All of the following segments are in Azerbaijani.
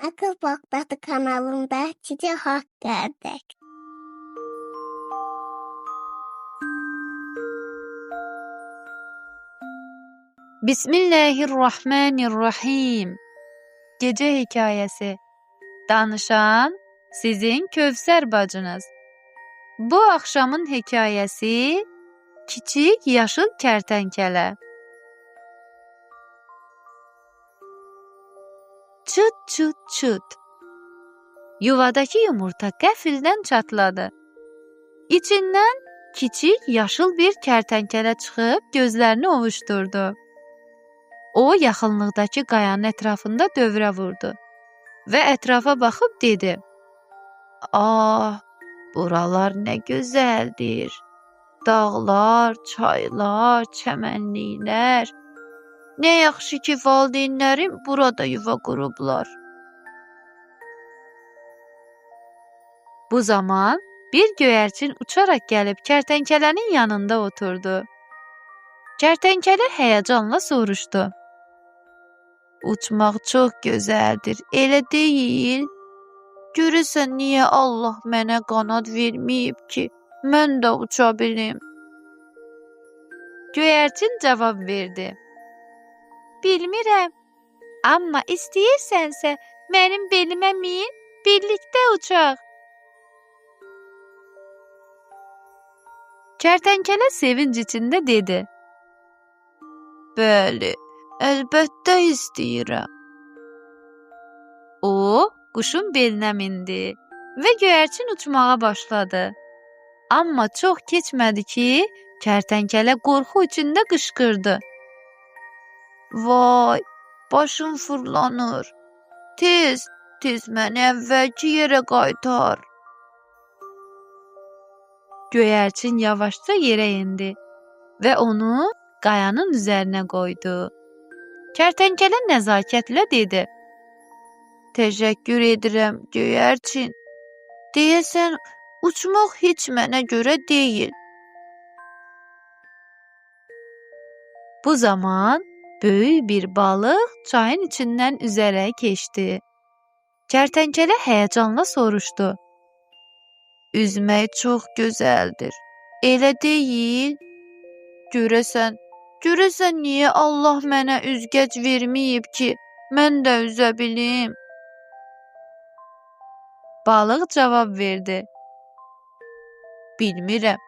Akıl Bokbatı kanalında size hoş geldik. Bismillahirrahmanirrahim. Gece hikayesi. Danışan sizin Kövsər bacınız. Bu axşamın hekayəsi Kiçik Yaşıl Kərtənkələ. Çıt çıt çıt. Yuvadakı yumurta qəfildən çatladı. İçindən kiçik yaşıl bir kərtənkələ çıxıb gözlərini ovuşdurdu. O, yaxınlıqdakı qayanın ətrafında dövrə vurdu və ətrafa baxıb dedi: "Ah, buralar nə gözəldir. Dağlar, çaylar, çəmənliklər. Nə yaxşı ki, valideynlərim burada yuva qurublar." Bu zaman bir göyərçin uçaraq gəlib kərtənkələnin yanında oturdu. Kərtənkələ həyəcanla soruşdu: "Uçmaq çox gözəldir, elə deyil? Görəsən niyə Allah mənə qanad verməyib ki, mən də uça bilim?" Göyərçin cavab verdi: "Bilmirəm, amma istəyirsənsə mənim belimə min, birlikdə uçaq." Kərtənkələ sevinc içində dedi: "Bəli, əlbəttə istəyirəm." O, quşun belinə mindi və göyərçin uçmağa başladı. Amma çox keçmədi ki, kərtənkələ qorxu içində qışqırdı: "Vay, başım fırlanır. Tez, tez məni əvvəlki yerə qaytar." Göyərçin yavaşca yerə endi və onu qayanın üzərinə qoydu. Kərtənkələ nəzakətlə dedi: "Təşəkkür edirəm, göyərçin. Deyəsən, uçmaq heç mənə görə deyil." Bu zaman böyük bir balıq çayın içindən üzərək keçdi. Kərtənkələ həyəcanla soruşdu: "Üzmək çox gözəldir, elə deyil? Görəsən niyə Allah mənə üzgəc verməyib ki, mən də üzə bilim?" Balıq cavab verdi: "Bilmirəm,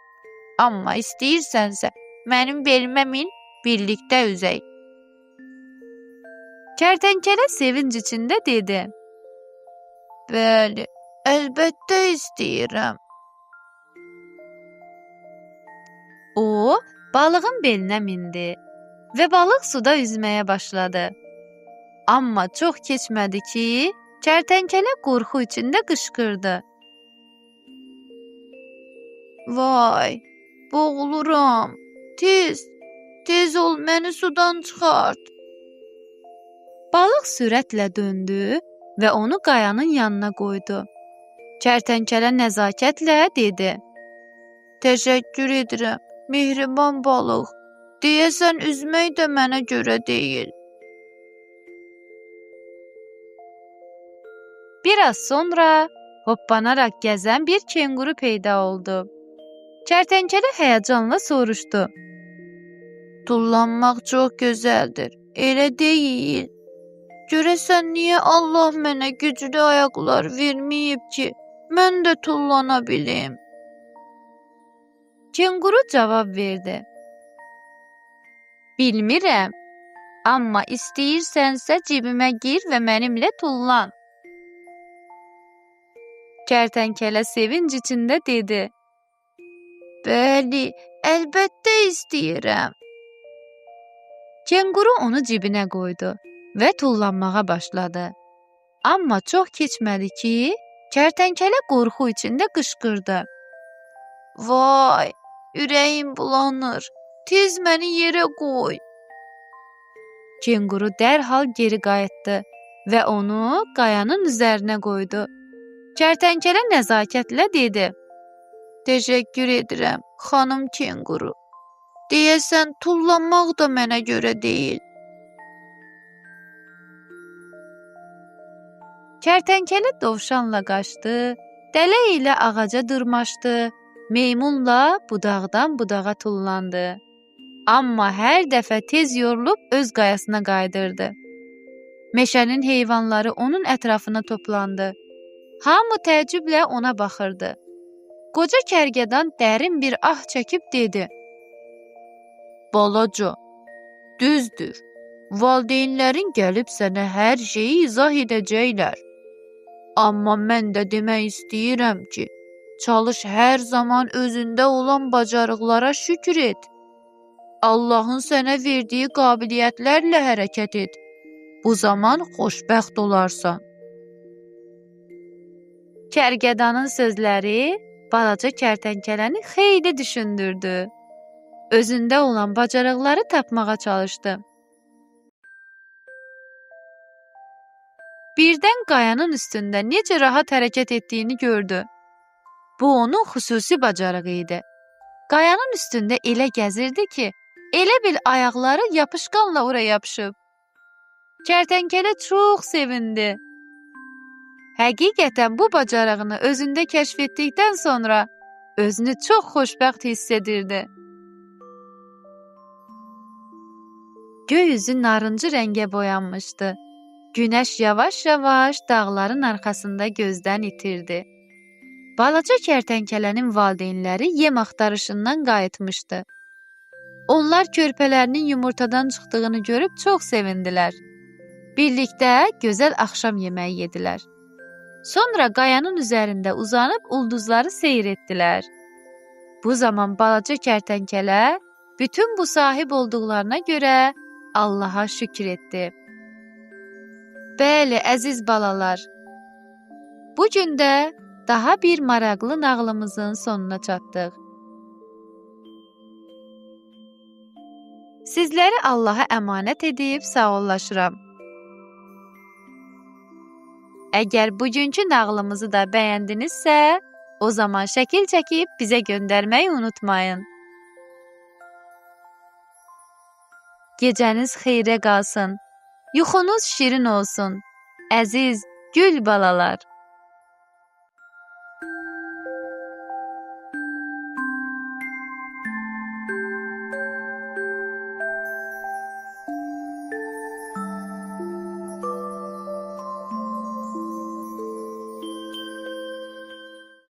amma istəyirsənsə mənim belimə min, birlikdə üzək." Kərtənkələ sevinc içində dedi: "Bəli, əlbəttə istəyirəm." O, balığın belinə mindi və balıq suda üzməyə başladı. Amma çox keçmədi ki, kərtənkələ qorxu içində qışqırdı: "Vay, boğuluram. Tez ol, məni sudan çıxart." Balıq sürətlə döndü və onu qayanın yanına qoydu. Kərtənkələ nəzakətlə dedi: "Təşəkkür edirəm, mehriban balıq. Deyəsən üzmək də mənə görə deyil." Biraz sonra hoppanaraq gəzən bir kenguru peyda oldu. Kərtənkələ həyəcanla soruşdu: "Tullanmaq çox gözəldir, elə deyil? Görəsən niyə Allah mənə güclü ayaqlar verməyib ki, mən də tullana bilim?" Kenguru cavab verdi: "Bilmirəm, amma istəyirsənsə cibimə gir və mənimlə tullan." Kərtənkələ sevinc içində dedi: "Bəli, əlbəttə istəyirəm." Kenguru onu cibinə qoydu və tullanmağa başladı. Amma çox keçmədi ki, kərtənkələ qorxu içində qışqırdı: "Vay, ürəyim bulanır. Tez məni yerə qoy." Kenguru dərhal geri qayıtdı və onu qayanın üzərinə qoydu. Kərtənkələ nəzakətlə dedi: "Təşəkkür edirəm, xanım kenguru. Deyəsən tullanmaq da mənə görə deyil." Kərtənkələ dovşanla qaçdı, dələ ilə ağaca dırmaşdı, meymunla budaqdan budağa tullandı. Amma hər dəfə tez yorulub öz qayasına qayıdırdı. Meşənin heyvanları onun ətrafına toplandı. Hamı təəccüblə ona baxırdı. Qoca kərgədan dərin bir ah çəkib dedi: "Balaca, düzdür. Valideynlərin gəlib sənə hər şeyi izah edəcəklər. Amma mən də demək istəyirəm ki, çalış hər zaman özündə olan bacarıqlara şükür et. Allahın sənə verdiyi qabiliyyətlərlə hərəkət et. Bu zaman xoşbəxt olarsan." Kərgədanın sözləri balaca kərtənkələni xeyli düşündürdü. Özündə olan bacarıqları tapmağa çalışdı. Birdən qayanın üstündə necə rahat hərəkət etdiyini gördü. Bu onun xüsusi bacarığı idi. Qayanın üstündə elə gəzirdi ki, elə bil ayaqları yapışqanla ora yapışıb. Kərtənkələ çox sevindi. Həqiqətən bu bacarığını özündə kəşf etdikdən sonra özünü çox xoşbəxt hiss edirdi. Göy üzü narıncı rəngə boyanmışdı. Günəş yavaş-yavaş dağların arxasında gözdən itirdi. Balaca kərtənkələnin valideynləri yem axtarışından qayıtmışdı. Onlar körpələrinin yumurtadan çıxdığını görüb çox sevindilər. Birlikdə gözəl axşam yeməyi yedilər. Sonra qayanın üzərində uzanıb ulduzları seyr etdilər. Bu zaman balaca kərtənkələ bütün bu sahib olduqlarına görə Allaha şükür etdi. Bəli, əziz balalar, bu gün də daha bir maraqlı nağılımızın sonuna çatdıq. Sizləri Allaha əmanət edib sağollaşıram. Əgər bugünkü nağılımızı da bəyəndinizsə, o zaman şəkil çəkib bizə göndərməyi unutmayın. Gecəniz xeyrə qalsın, yuxunuz şirin olsun, əziz gül balalar.